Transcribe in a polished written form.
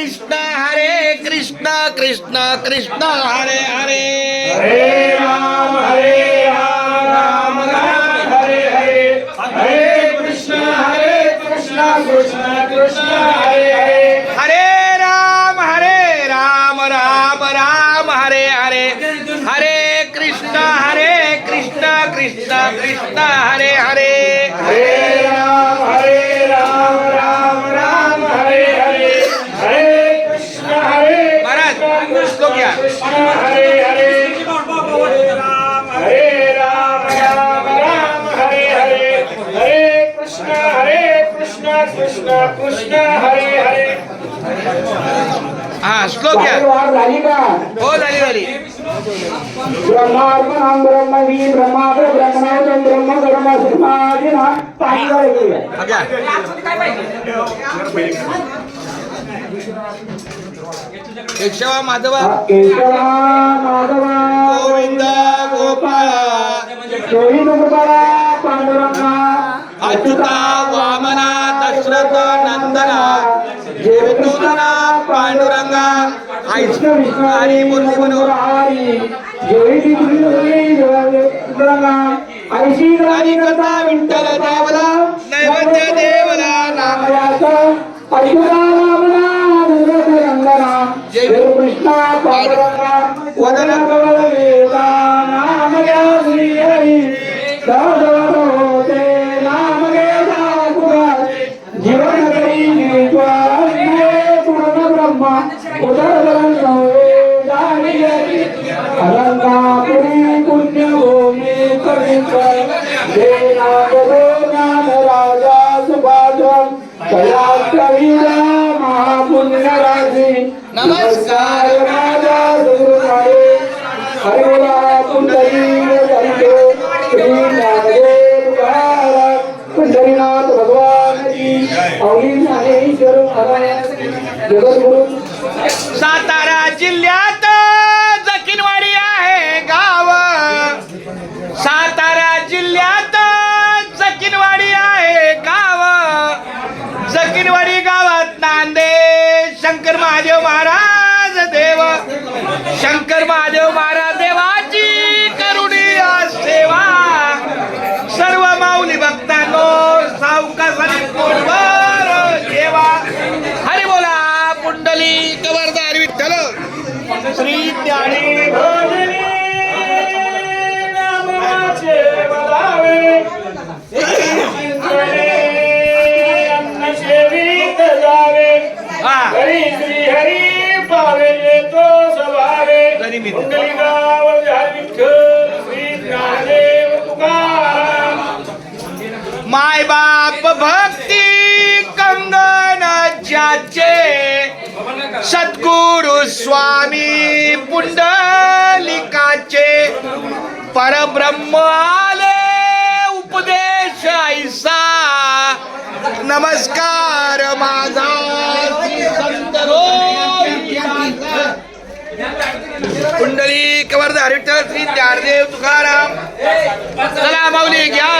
कृष्ण कृष्ण कृष्ण हरे हरे हरे राम राम राम हरे हरे हरे कृष्ण कृष्ण कृष्ण हरे हरे हरे राम राम राम हरे हरे हरे कृष्ण कृष्ण कृष्ण हरे हरे हरे राम राम राम हरे हरे हरे कृष्ण महाराज श्लोक घ्या. कृष्ण हरे हरे हरे राम राम हरे हरे हरे कृष्ण कृष्ण कृष्ण हरे हरे हा श्लोक घ्या. झाली का हो झाली ब्रह्मार्पणं ब्रह्मवी ब्रह्माग्र ब्रह्मणाचं ब्रह्म ब्रह्म समाधीना पाणी हा, घ्या. केशवा माधवा केशवा माधवा गोविंद गोपाळा गोविंद गोपाळा पांडुरंगा अच्युता वामना दशरथ नंदना जेवितोदना पांडुरंगा कृष्ण विष्णू हरी मुरली मनोहर हरी जय ऐशी हरी कथा विठ्ठल देवला नैवेद्य देवला नाम अच्युता वामना दशरथ नंदना जय कृष्णा पांडुरंगा वदन कवल वेदा नाम घ्या श्री हरी होते नाम घेता जीवन करी पूर्ण ब्रह्मा उदर अलंकापुरी पुण्यभूमी ज्ञान राजा सुभाषम कयावीर महापुण्यराजी नमस्कार. राजा सुगुरुमारे हरिला पुंडरी श्री नामदेव महाराज पंढरीनाथ भगवान की अवली ज्ञानेश्वर महाराज जगद्गुरु सातारा जिल्ह्यात जकिनवाडी आहे गाव. सातारा जिल्ह्यात जकिनवाडी आहे गाव. जकिनवाडी गावात नांदे शंकर महादेव महाराज देव. शंकर महादेव महाराज देवाची करुणी सेवा. सर्व माऊली भक्तांनो सावकाशाने पोटभर जेवा. हरी बोला पुंडली कवरदार विठ्ठल श्री ज्ञानी भजनी नामाचे बलावे अन्न सेवित जावे हा हरी श्री हरी पावे येतो सभावे गनिमित. कुंडली गाव विठ्ठल श्री ज्ञानदेव तुकाराम माय बाप भक्ती कंगन ज्याचे सद्गुरु स्वामी पुंडलिकाचे परब्रह्म आले उपदेश ऐसा. नमस्कार माझा श्री संत पुंडली कवरदार विठ्ठल श्री ज्ञानदेव तुकाराम. चला माऊली घ्या.